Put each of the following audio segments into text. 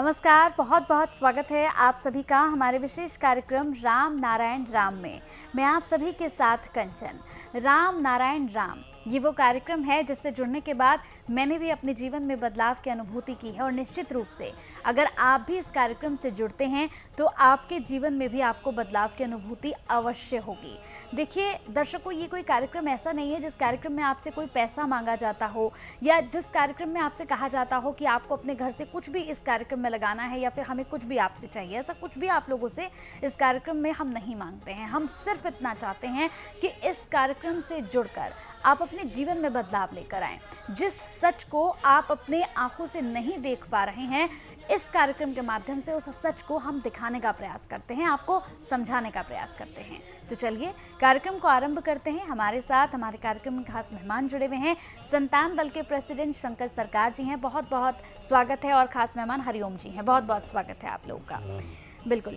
नमस्कार, बहुत बहुत स्वागत है आप सभी का हमारे विशेष कार्यक्रम राम नारायण राम में। मैं आप सभी के साथ कंचन। राम नारायण राम ये वो कार्यक्रम है जिससे जुड़ने के बाद मैंने भी अपने जीवन में बदलाव की अनुभूति की है और निश्चित रूप से अगर आप भी इस कार्यक्रम से जुड़ते हैं तो आपके जीवन में भी आपको बदलाव की अनुभूति अवश्य होगी। देखिए दर्शकों, ये कोई कार्यक्रम ऐसा नहीं है जिस कार्यक्रम में आपसे कोई पैसा मांगा जाता हो या जिस कार्यक्रम में आपसे कहा जाता हो कि आपको अपने घर से कुछ भी इस कार्यक्रम में लगाना है या फिर हमें कुछ भी आपसे चाहिए। ऐसा कुछ भी आप लोगों से इस कार्यक्रम में हम नहीं मांगते हैं। हम सिर्फ इतना चाहते हैं कि इस कार्यक्रम से जुड़कर आप अपने जीवन में बदलाव लेकर आएं। जिस सच को आप अपने आंखों से नहीं देख पा रहे हैं, इस कार्यक्रम के माध्यम से उस सच को हम दिखाने का प्रयास करते हैं, आपको समझाने का प्रयास करते हैं। तो चलिए कार्यक्रम को आरंभ करते हैं। हमारे साथ हमारे कार्यक्रम में खास मेहमान जुड़े हुए हैं। संतान दल के प्रेसिडेंट शंकर सरकार जी हैं, बहुत बहुत स्वागत है। और खास मेहमान हरिओम जी हैं, बहुत बहुत स्वागत है आप लोगों का। बिल्कुल,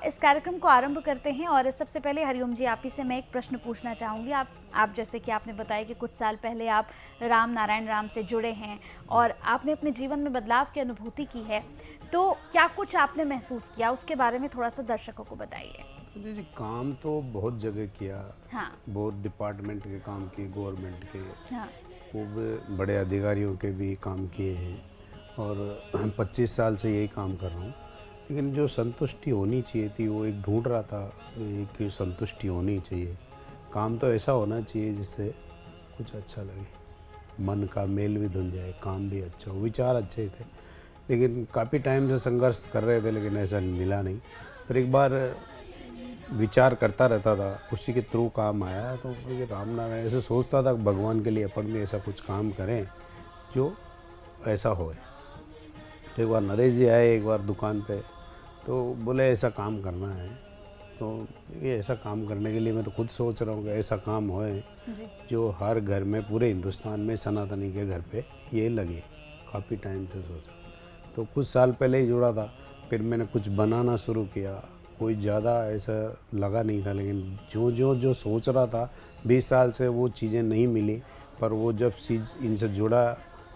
इस कार्यक्रम को आरंभ करते हैं। और सबसे पहले हरिओम जी, आप ही से मैं एक प्रश्न पूछना चाहूँगी। आप जैसे कि आपने बताया कि कुछ साल पहले आप राम नारायण राम से जुड़े हैं और आपने अपने जीवन में बदलाव की अनुभूति की है, तो क्या कुछ आपने महसूस किया, उसके बारे में थोड़ा सा दर्शकों को बताइए। जी, काम तो बहुत जगह किया। हाँ, बहुत डिपार्टमेंट के काम किए, गवर्नमेंट के, हाँ, खूब बड़े अधिकारियों के भी काम किए हैं और 25 साल से यही काम कर रहा हूँ। लेकिन जो संतुष्टि होनी चाहिए थी वो एक ढूंढ रहा था, एक संतुष्टि होनी चाहिए। काम तो ऐसा होना चाहिए जिससे कुछ अच्छा लगे, मन का मेल भी धुल जाए, काम भी अच्छा हो। विचार अच्छे थे लेकिन काफ़ी टाइम से संघर्ष कर रहे थे लेकिन ऐसा मिला नहीं। फिर एक बार विचार करता रहता था, उसी के थ्रू काम आया। तो ये राम नारायण ऐसे सोचता था भगवान के लिए अपन भी ऐसा कुछ काम करें जो ऐसा होए। तो एक बार नरेश जी आए एक बार दुकान पे, तो बोले ऐसा काम करना है। तो ये ऐसा काम करने के लिए मैं तो खुद सोच रहा हूँ कि ऐसा काम होए जो हर घर में, पूरे हिंदुस्तान में सनातनी के घर पे ये लगे। काफ़ी टाइम से सोचा, तो कुछ साल पहले ही जुड़ा था। फिर मैंने कुछ बनाना शुरू किया। कोई ज़्यादा ऐसा लगा नहीं था, लेकिन जो सोच रहा था 20 साल से वो चीज़ें नहीं मिली। पर वो जब चीज़ इनसे जुड़ा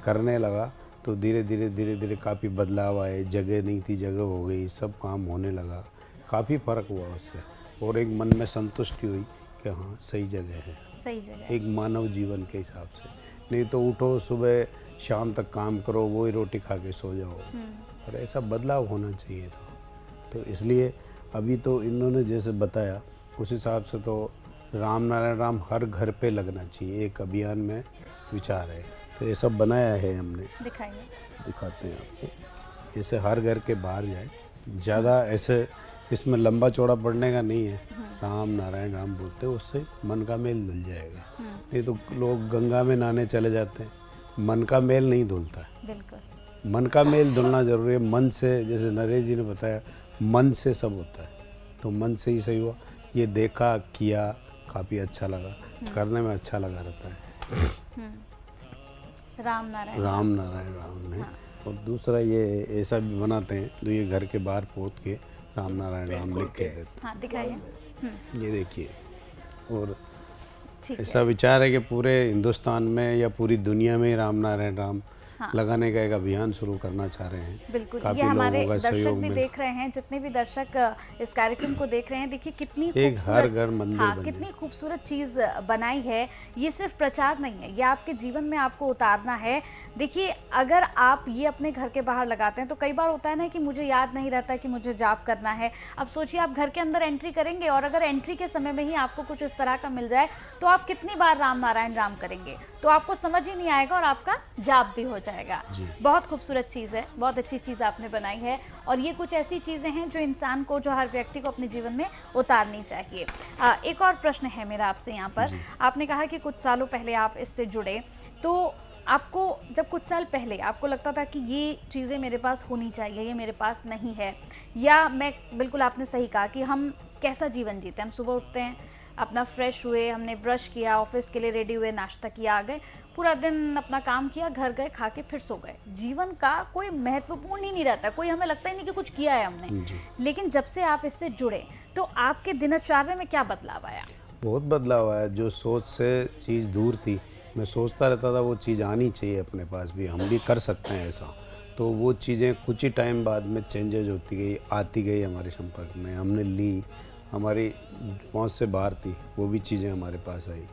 करने लगा तो धीरे धीरे काफ़ी बदलाव आए। जगह नहीं थी, जगह हो गई, सब काम होने लगा। काफ़ी फ़र्क हुआ उससे और एक मन में संतुष्टि हुई कि हाँ सही जगह है, सही जगह, एक मानव जीवन के हिसाब से। नहीं तो उठो सुबह शाम तक काम करो, वही रोटी खा के सो जाओ। और ऐसा बदलाव होना चाहिए था। तो इसलिए अभी तो इन्होंने जैसे बताया उस हिसाब से तो राम नारायण राम हर घर पे लगना चाहिए, एक अभियान में विचार है। तो ये सब बनाया है हमने, दिखाइए, दिखाते हैं आपको। जैसे हर घर के बाहर जाए, ज़्यादा ऐसे इसमें लंबा चौड़ा पढ़ने का नहीं है। राम नारायण राम बोलते हैं, उससे मन का मेल धुल जाएगा। नहीं तो लोग गंगा में नहाने चले जाते हैं, मन का मेल नहीं धुलता है। बिल्कुल, मन का मेल धुलना जरूरी है। मन से, जैसे नरेश जी ने बताया, मन से सब होता है। तो मन से ही सही हुआ। ये देखा, किया, काफ़ी अच्छा लगा, करने में अच्छा लगा रहता है। राम नारायण राम है। और दूसरा ये ऐसा भी बनाते हैं जो ये घर के बाहर पोत के राम नारायण राम लिख के देते। हाँ, दिखाइए। ये देखिए। और ठीक ऐसा है। विचार है कि पूरे हिंदुस्तान में या पूरी दुनिया में राम नारायण राम लगाने का एक अभियान शुरू करना चाह रहे हैं। बिल्कुल, ये हमारे दर्शक भी देख रहे हैं, जितने भी दर्शक इस कार्यक्रम को देख रहे हैं। देखिए कितनी एक हर घर मंदिर, हाँ, कितनी खूबसूरत चीज़ बनाई है। ये सिर्फ प्रचार नहीं है, ये आपके जीवन में आपको उतारना है। देखिए अगर आप ये अपने घर के बाहर लगाते हैं तो कई बार होता है ना कि मुझे याद नहीं रहता कि मुझे जाप करना है। अब सोचिए आप घर के अंदर एंट्री करेंगे और अगर एंट्री के समय में ही आपको कुछ इस तरह का मिल जाए तो आप कितनी बार राम नारायण राम करेंगे, तो आपको समझ ही नहीं आएगा और आपका जाप भी हो जाएगा। बहुत खूबसूरत चीज़ है, बहुत अच्छी चीज़ आपने बनाई है। और ये कुछ ऐसी चीज़ें हैं जो इंसान को, जो हर व्यक्ति को अपने जीवन में उतारनी चाहिए। एक और प्रश्न है मेरा आपसे यहाँ पर। आपने कहा कि कुछ सालों पहले आप इससे जुड़े, तो आपको जब कुछ साल पहले आपको लगता था कि ये चीज़ें मेरे पास होनी चाहिए, ये मेरे पास नहीं है, या मैं बिल्कुल आपने सही कहा कि हम कैसा जीवन जीते हैं। हम सुबह उठते हैं, अपना फ्रेश हुए, हमने ब्रश किया, ऑफिस के लिए रेडी हुए, नाश्ता किया, आ गए, पूरा दिन अपना काम किया, घर गए, खा के फिर सो गए। जीवन का कोई महत्वपूर्ण ही नहीं रहता, कोई हमें लगता ही नहीं कि कुछ किया है हमने। लेकिन जब से आप इससे जुड़े तो आपके दिनचर्या में क्या बदलाव आया? बहुत बदलाव आया। जो सोच से चीज़ दूर थी, मैं सोचता रहता था वो चीज़ आनी चाहिए अपने पास भी, हम भी कर सकते हैं ऐसा। तो वो चीज़ें कुछ ही टाइम बाद में चेंजेज होती गई, आती गई हमारे संपर्क में, हमने ली, हमारी पहुंच से बाहर थी, वो भी चीज़ें हमारे पास आई।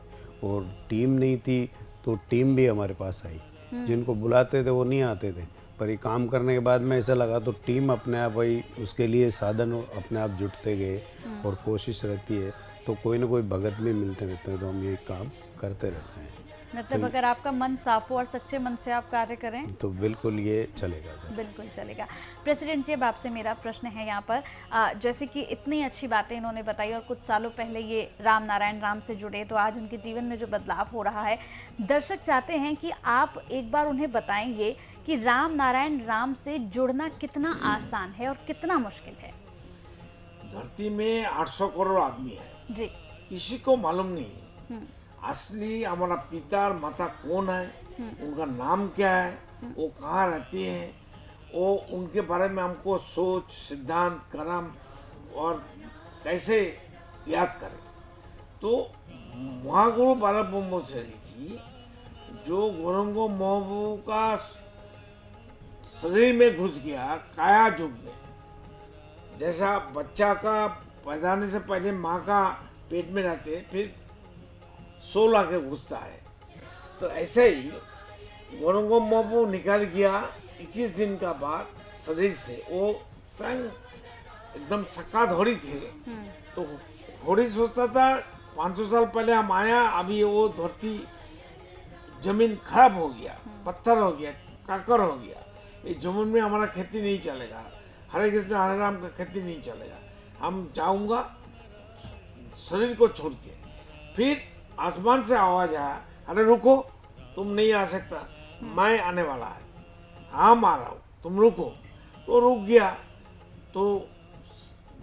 और टीम नहीं थी तो टीम भी हमारे पास आई, जिनको बुलाते थे वो नहीं आते थे, पर ये काम करने के बाद में ऐसा लगा तो टीम अपने आप वही उसके लिए साधन अपने आप जुटते गए और कोशिश रहती है तो कोई ना कोई भगत भी मिलते रहते हैं, तो हम ये काम करते रहते हैं। मतलब अगर आपका मन साफ हो और सच्चे मन से आप कार्य करें तो बिल्कुल ये चलेगा। बिल्कुल चलेगा। प्रेसिडेंट जी, अब आपसे मेरा प्रश्न है यहाँ पर, जैसे कि इतनी अच्छी बातें इन्होंने बताई और कुछ सालों पहले ये राम नारायण राम से जुड़े, तो आज उनके जीवन में जो बदलाव हो रहा है, दर्शक चाहते हैं कि आप एक बार उन्हें बताएंगे कि राम नारायण राम से जुड़ना कितना आसान है और कितना मुश्किल है। धरती में 800 करोड़ आदमी है जी। किसी को मालूम नहीं असली हमारा पिता और माता कौन है, उनका नाम क्या है, वो कहाँ रहती हैं, वो उनके बारे में हमको सोच, सिद्धांत, कर्म और कैसे याद करें। तो महागुरु बाला ब्रह्मचारी जी जो गौरंगो महबू का शरीर में घुस गया काया युग में, जैसा बच्चा का पैदा होने से पहले माँ का पेट में रहते फिर 16 के घुसता है, तो ऐसे ही गौरंगो महबू निकल गया 21 दिन का बाद शरीर से। वो संग एकदम सक्का धोड़ी थे, तो घोड़ी सोचता था 500 साल पहले हम आया, अभी वो धरती जमीन खराब हो गया, पत्थर हो गया, काकर हो गया, ये जमीन में हमारा खेती नहीं चलेगा, हरे कृष्ण हरे राम का खेती नहीं चलेगा, हम जाऊंगा शरीर को छोड़ के। फिर आसमान से आवाज आया, अरे रुको, तुम नहीं आ सकता, मैं आने वाला है, हम आ रहा हूँ, तुम रुको। तो रुक गया। तो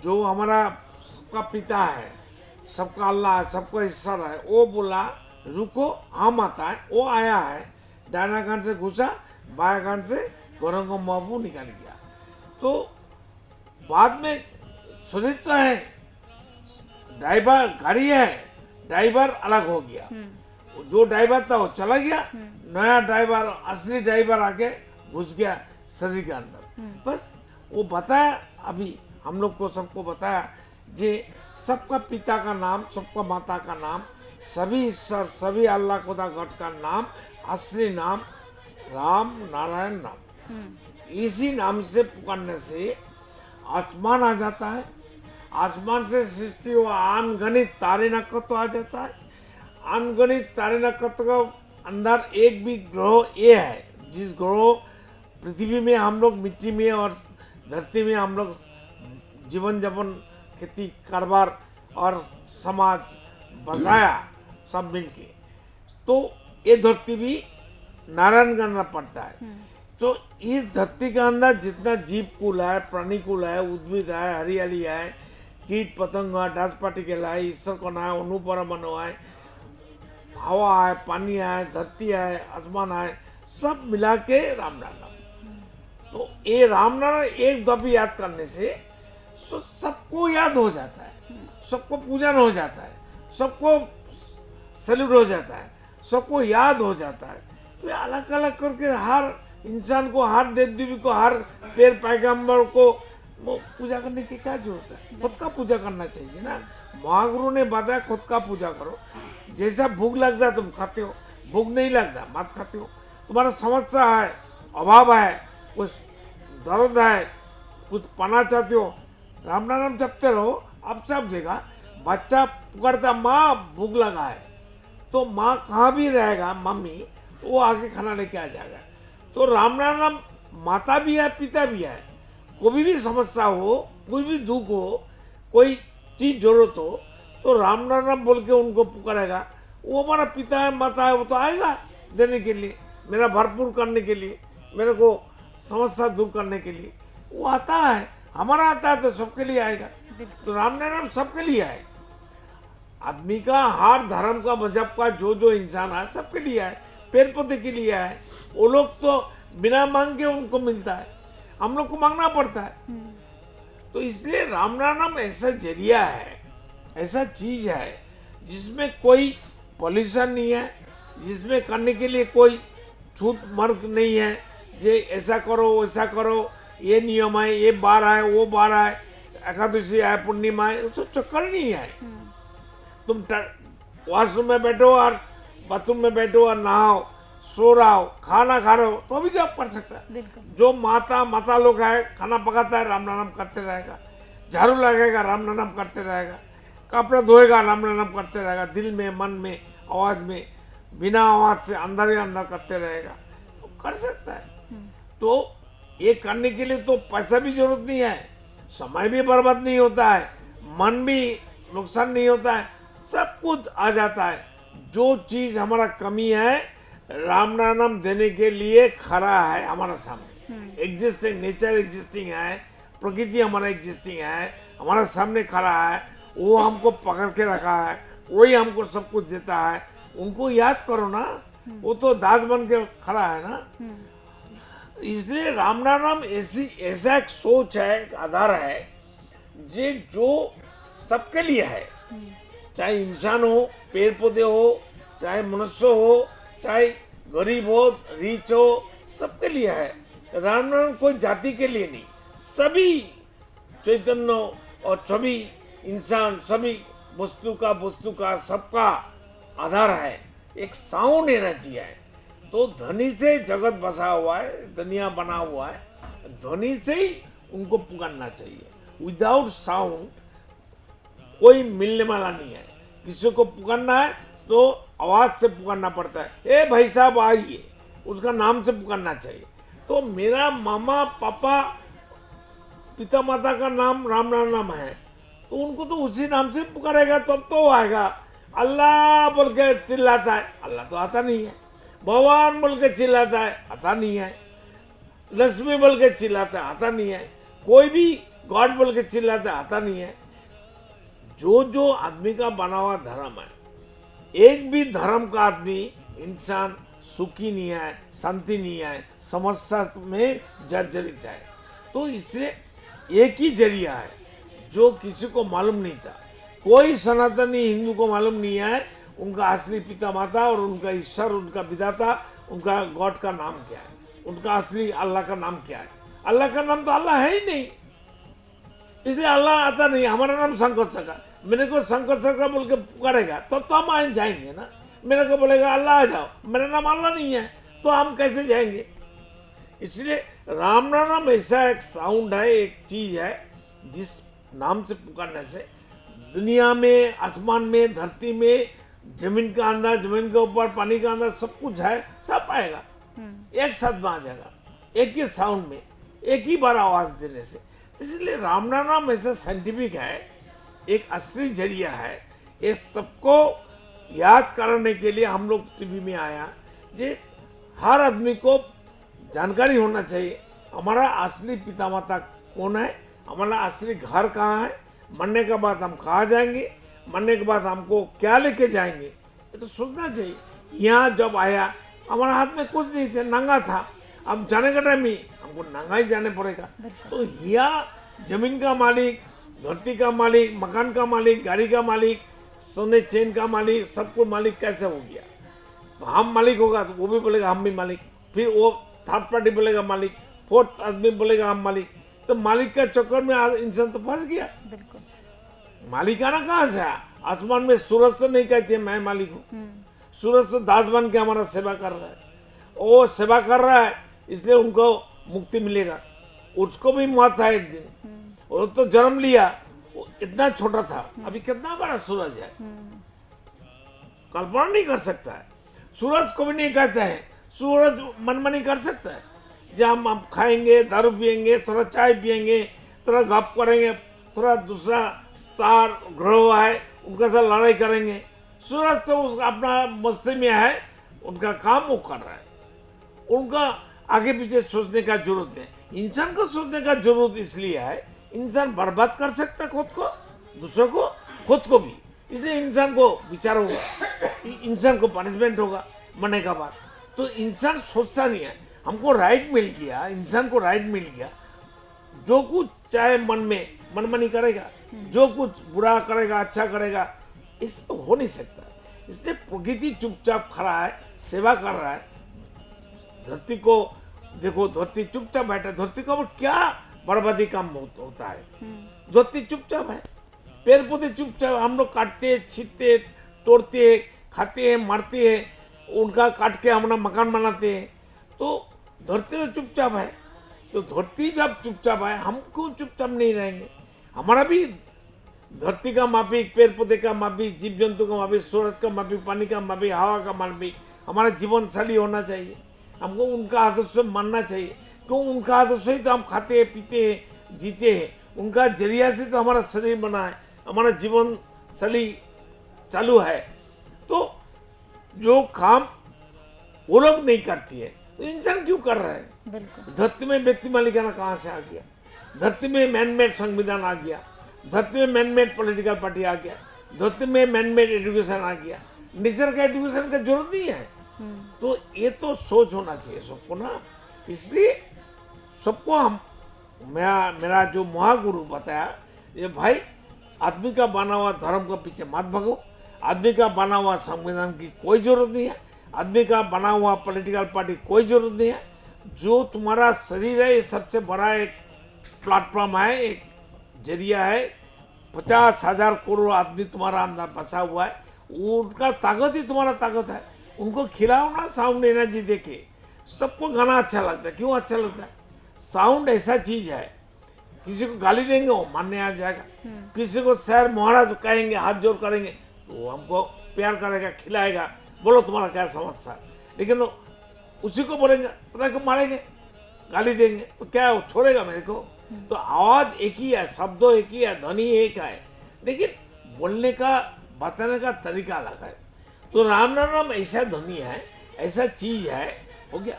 जो हमारा सबका पिता है, सबका अल्लाह है, सबका ईश्वर है, वो बोला रुको, हम आता है। वो आया है, दाहिना कान से घुसा, बाया कान से गौरंगो महबू निकाल गया। तो बाद में शरीर तो है, ड्राइवर गाड़ी है, ड्राइवर अलग हो गया, जो ड्राइवर था वो चला गया, नया ड्राइवर असली ड्राइवर आके घुस गया शरीर के अंदर। बस वो बताया, अभी हम लोग को सबको बताया जे सबका पिता का नाम, सबका माता का नाम, सभी ईश्वर, सभी अल्लाह खुदा गॉड का नाम, असली नाम राम नारायण नाम। इसी नाम से पुकारने से आसमान आ जाता है, आसमान से सृष्टि हुआ अनगणित तारे नक्षत्र आ जाता है। अनगणित तारे नक्षत्र का अंदर एक भी ग्रह ये है जिस ग्रह पृथ्वी में हम लोग मिट्टी में और धरती में हम लोग जीवन यापन, खेती कारोबार और समाज बसाया सब मिलके, तो ये धरती भी नारायण का अंदर पड़ता है। तो इस धरती के अंदर जितना जीव कुल है, प्राणी कुल है, उद्भिद है, हरियाली है, कीट पतंग है, डास पार्टिकल है, ईश्वर कण है, अणु है, हवा है, पानी है, धरती है, आसमान है, सब मिला के राम नारायण। तो ये राम नारायण एक दफे याद करने से सबको याद हो जाता है, सबको पूजन हो जाता है, सबको सैल्यूट हो जाता है, सबको याद हो जाता है। तो अलग अलग करके हर इंसान को, हर देव देवी को, हर पेड़ पैगंबर को वो पूजा करने की क्या जरूरत है? खुद का पूजा करना चाहिए ना। महागुरु ने बताया खुद का पूजा करो, जैसा भूख लगता है तुम खाते हो, भूख नहीं लगता मत खाते हो, तुम्हारा समस्या है, अभाव है, कुछ दर्द है, कुछ पाना चाहते हो, राम नाम जपते रहो, अब सब देगा। बच्चा पुकारता माँ भूख लगा है, तो माँ कहाँ भी रहेगा, मम्मी वो आके खाना लेके आ जाएगा। तो राम नाम माता भी है, पिता भी है। कोई भी समस्या हो, कोई भी दुख हो, कोई चीज जरूरत हो, तो राम नाम बोल के उनको पुकारेगा, वो हमारा पिता है, माता है, वो तो आएगा देने के लिए, मेरा भरपूर करने के लिए, मेरे को समस्या दूर करने के लिए वो आता है। हमारा आता है तो सबके लिए आएगा। तो राम नाम सबके लिए है। आदमी का हर धर्म का, मजहब का जो इंसान है सबके लिए है, पेड़ पौधे के लिए है। वो लोग तो बिना मांग के उनको मिलता है, हम लोग को मांगना पड़ता है। तो इसलिए राम नाम ऐसा जरिया है, ऐसा चीज है जिसमें कोई पॉल्यूशन नहीं है, जिसमें करने के लिए कोई छूट मार्ग नहीं है, जे ऐसा करो वैसा करो, ये नियम है, ये बार है, वो बार है, एकादशी है, पूर्णिमा है, उसको चक्कर नहीं है। तुम वॉशरूम में बैठो और बाथरूम में बैठो और नहाओ, सो रहा हो, खाना खा रहे हो तो भी जॉब कर सकता है। बिल्कुल। जो माता लोग है, खाना पकाता है, राम नाम करते रहेगा, झाड़ू लगेगा, राम नाम करते रहेगा, कपड़ा धोएगा, राम नाम करते रहेगा, दिल में, मन में, आवाज में, बिना आवाज से अंदर ही अंदर करते रहेगा, तो कर सकता है। तो ये करने के लिए तो पैसा भी जरूरत नहीं है, समय भी बर्बाद नहीं होता है, मन भी नुकसान नहीं होता है, सब कुछ आ जाता है। जो चीज हमारा कमी है, राम नाम देने के लिए खड़ा है हमारा सामने, एग्जिस्टिंग नेचर एग्जिस्टिंग है, प्रकृति हमारा एग्जिस्टिंग है, हमारा सामने खड़ा है, वो हमको पकड़ के रखा है, वही हमको सब कुछ देता है। उनको याद करो ना, वो तो दास बन के खड़ा है ना। इसलिए राम नाम ऐसा एक सोच है, एक आधार है जो सबके लिए है, चाहे इंसान हो, पेड़ पौधे हो, चाहे मनुष्य हो, चाहे गरीब हो, रीच हो, सबके लिए है। राम नाम कोई जाति के लिए नहीं, सभी चैतन्य और सभी इंसान, सभी वस्तु का सबका आधार है, एक साउंड एनर्जी है। तो ध्वनि से जगत बसा हुआ है, दुनिया बना हुआ है, ध्वनि से ही उनको पुकारना चाहिए। विदाउट साउंड कोई मिलने वाला नहीं है। किसी को पुकारना है तो आवाज से पुकारना पड़ता है, ए भाई साहब आइए, उसका नाम से पुकारना चाहिए। तो मेरा मामा पापा पिता माता का नाम राम नाम है, तो उनको तो उसी नाम से पुकारेगा, तब तो आएगा। अल्लाह बोल के चिल्लाता है, अल्लाह तो आता नहीं है। भगवान बोल के चिल्लाता है, आता नहीं है। लक्ष्मी बोल के चिल्लाता है, आता नहीं है। कोई भी गॉड बोल के चिल्लाता है, आता नहीं है। जो आदमी का बना हुआ धर्म है, एक भी धर्म का आदमी इंसान सुखी नहीं है, शांति नहीं है, समस्या में जर्जरित है। तो इसलिए एक ही जरिया है जो किसी को मालूम नहीं था। कोई सनातनी हिंदू को मालूम नहीं है उनका असली पिता माता और उनका ईश्वर, उनका विधाता, उनका गॉड का नाम क्या है, उनका असली अल्लाह का नाम क्या है। अल्लाह का नाम तो अल्लाह है ही नहीं, इसलिए अल्लाह आता नहीं। हमारा नाम शंकर सरकार, मेरे को शंकर सरकार बोल के पुकारेगा तो हम आए जाएंगे ना। मेरे को बोलेगा अल्लाह आ जाओ, मेरा नाम अल्लाह नहीं है, तो हम कैसे जाएंगे। इसलिए राम नाम ऐसा एक साउंड है, एक चीज है जिस नाम से पुकारने से दुनिया में, आसमान में, धरती में, जमीन का अंदर, जमीन के ऊपर, पानी का अंदर, सब कुछ है, सब आएगा, एक साथ में आ जाएगा, एक ही साउंड में, एक ही बार आवाज देने से। इसलिए राम नाम ऐसा साइंटिफिक है, एक असली जरिया है। ये सबको याद करने के लिए हम लोग टीवी में आया, जे हर आदमी को जानकारी होना चाहिए हमारा असली पिता माता कौन है, हमारा असली घर कहाँ है, मरने के बाद हम कहाँ जाएंगे, मरने के बाद हमको क्या लेके जाएंगे, ये तो सोचना चाहिए। यहाँ जब आया हमारे हाथ में कुछ नहीं थे, नंगा था। अब जाने का टाइम ही हमको नंगा ही जाने पड़ेगा। तो यहाँ जमीन का मालिक, धरती का मालिक, मकान का मालिक, गाड़ी का मालिक, सोने चेन का मालिक, सबको मालिक कैसे हो गया। तो हम मालिक होगा तो वो भी बोलेगा हम भी मालिक, फिर वो थर्ड पार्टी बोलेगा मालिक, फोर्थ आदमी बोलेगा हम मालिक। तो मालिक का चक्कर में इंसान तो फंस गया। बिल्कुल। मालिकाना कहाँ से आया। आसमान में सूरज तो नहीं कहते मैं मालिक हूँ, सूरज तो दास बन के हमारा सेवा कर रहा है, वो सेवा कर रहा है, इसलिए उनको मुक्ति मिलेगा। उसको भी मौत था एक दिन, वो तो जन्म लिया, वो इतना छोटा था, अभी कितना बड़ा सूरज है, कल्पना नहीं कर सकता है। सूरज को भी नहीं कहते हैं, सूरज मनमानी कर सकता है। जब हम खाएंगे, दारू पियेंगे, थोड़ा चाय पियेंगे, थोड़ा गप करेंगे, थोड़ा दूसरा स्टार ग्रह है उनका साथ लड़ाई करेंगे। सूरज तो उसका अपना मस्ती में है, उनका काम वो कर रहा है, उनका आगे पीछे सोचने का जरूरत है। इंसान को सोचने का जरूरत इसलिए है, इंसान बर्बाद कर सकता है खुद को, दूसरों को, खुद को भी। इसलिए इंसान को विचार होगा, इंसान को पनिशमेंट होगा मरने का बाद। तो इंसान सोचता नहीं है। हमको राइट मिल गया, इंसान को राइट मिल गया, जो कुछ चाहे मन में मनमानी करेगा, जो कुछ बुरा करेगा, अच्छा करेगा, इससे हो नहीं सकता। इसलिए प्रकृति चुपचाप खड़ा है, सेवा कर रहा है, धरती को देखो धरती चुपचाप बैठा, धरती का क्या बर्बादी काम होता है, धरती चुपचाप है, पेड़ पौधे चुपचाप, हम लोग काटते छीटते तोड़ते खाते हैं मारते हैं, उनका काट के हमारा मकान बनाते हैं, तो धरती तो चुपचाप है। तो धरती जब चुपचाप है, हम क्यों चुपचाप नहीं रहेंगे? हमारा भी धरती का माफिक, पेड़ पौधे का माफिक, जीव जंतु का माफिक, सूरज का माफिक, पानी का माफिक, हवा का माफिक हमारा जीवन शैली होना चाहिए। हमको उनका आदर्श मानना चाहिए, क्यों? उनका आदर्श ही तो हम खाते हैं पीते हैं जीते हैं, उनका जरिया से तो हमारा शरीर बना है, हमारा जीवन शैली चालू है। तो जो काम वो लोग नहीं करती है तो इंसान क्यों कर रहा है? बिल्कुल। धरती में व्यक्ति मालिकाना कहाँ से आ गया? धरती में मैनमेड संविधान आ गया, धरती में मैनमेड पॉलिटिकल पार्टी आ गया, धरती में मैनमेड एजुकेशन आ गया, नेचर का एजुकेशन का जरूरत नहीं है। तो ये तो सोच होना चाहिए सबको ना, इसलिए सबको हम मेरा जो महागुरु बताया, ये भाई आदमी का बना हुआ धर्म के पीछे मत भागो, आदमी का बना हुआ संविधान की कोई जरूरत नहीं है, आदमी का बना हुआ पॉलिटिकल पार्टी कोई जरूरत नहीं है। जो तुम्हारा शरीर है ये सबसे बड़ा एक प्लेटफॉर्म है, एक जरिया है। 50,000 करोड़ आदमी तुम्हारा अंदर फंसा हुआ है, उनका ताकत ही तुम्हारा ताकत है। उनको खिलाओ ना साउंड एनर्जी देके। सबको गाना अच्छा लगता है, क्यों अच्छा लगता है? साउंड ऐसा चीज है, किसी को गाली देंगे वो मानने आ जाएगा, किसी को शहर महाराज कहेंगे हाथ जोड़ करेंगे तो वो हमको प्यार करेगा खिलाएगा, बोलो तुम्हारा क्या समस्या है। लेकिन उसी को बोलेंगे पता को मारेंगे गाली देंगे तो क्या वो छोड़ेगा मेरे को? तो आवाज एक ही है, शब्द एक ही है, ध्वनि एक है, लेकिन बोलने का बताने का तरीका अलग है। तो राम नाम ऐसा ध्वनि है, ऐसा चीज है, हो गया।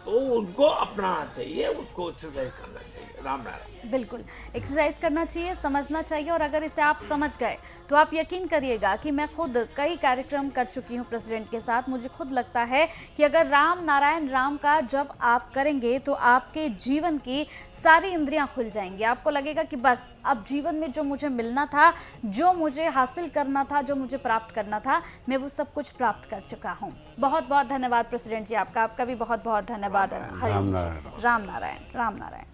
तो उनको अपनाना चाहिए, उसको एक्सरसाइज करना चाहिए। राम नारायण। बिल्कुल, एक्सरसाइज करना चाहिए, समझना चाहिए, और अगर इसे आप समझ गए तो आप यकीन करिएगा कि मैं खुद कई कार्यक्रम कर चुकी हूँ प्रेसिडेंट के साथ। मुझे खुद लगता है कि अगर राम नारायण राम का जब आप करेंगे तो आपके जीवन की सारी इंद्रियां खुल जाएंगी। आपको लगेगा कि बस अब जीवन में जो मुझे मिलना था, जो मुझे हासिल करना था, जो मुझे प्राप्त करना था, मैं वो सब कुछ प्राप्त कर चुका हूँ। बहुत बहुत धन्यवाद प्रेसिडेंट जी आपका, आपका भी बहुत बहुत धन्यवाद। राम नारायण। राम नारायण, राम नारायण।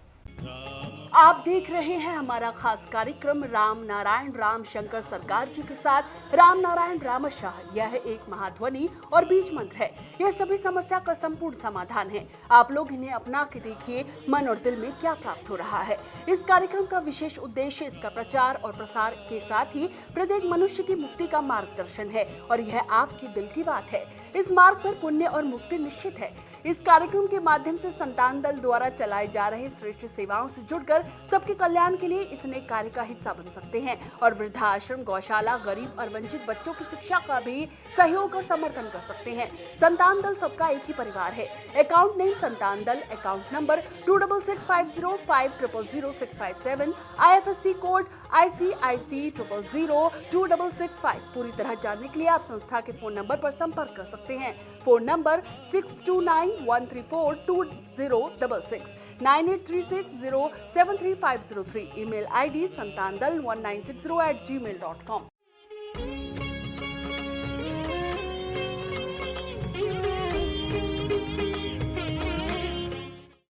आप देख रहे हैं हमारा खास कार्यक्रम राम नारायण राम शंकर सरकार जी के साथ राम नारायण रामशाह। यह एक महाध्वनि और बीज मंत्र है। यह सभी समस्या का संपूर्ण समाधान है। आप लोग इन्हें अपना के देखिए, मन और दिल में क्या प्राप्त हो रहा है। इस कार्यक्रम का विशेष उद्देश्य इसका प्रचार और प्रसार के साथ ही प्रत्येक मनुष्य की मुक्ति का मार्गदर्शन है, और यह आपके दिल की बात है। इस मार्ग पर पुण्य और मुक्ति निश्चित है। इस कार्यक्रम के माध्यम से संतान दल द्वारा चलाए जा रहे श्रेष्ठ सेवाओं से जुड़कर सबके कल्याण के लिए इस नेक कार्य का हिस्सा बन सकते हैं, और वृद्धाश्रम, गौशाला, गरीब और वंचित बच्चों की शिक्षा का भी सहयोग और समर्थन कर सकते हैं। संतान दल सबका एक ही परिवार है। अकाउंट नेम संतान दल, account number 266505000657, IFSC code ICIC 000265। पूरी तरह जानने के लिए आप संस्था के फोन नंबर पर संपर्क कर सकते हैं। Phone number 6291342066, 9836073503। Email ID santandal1960@gmail.com।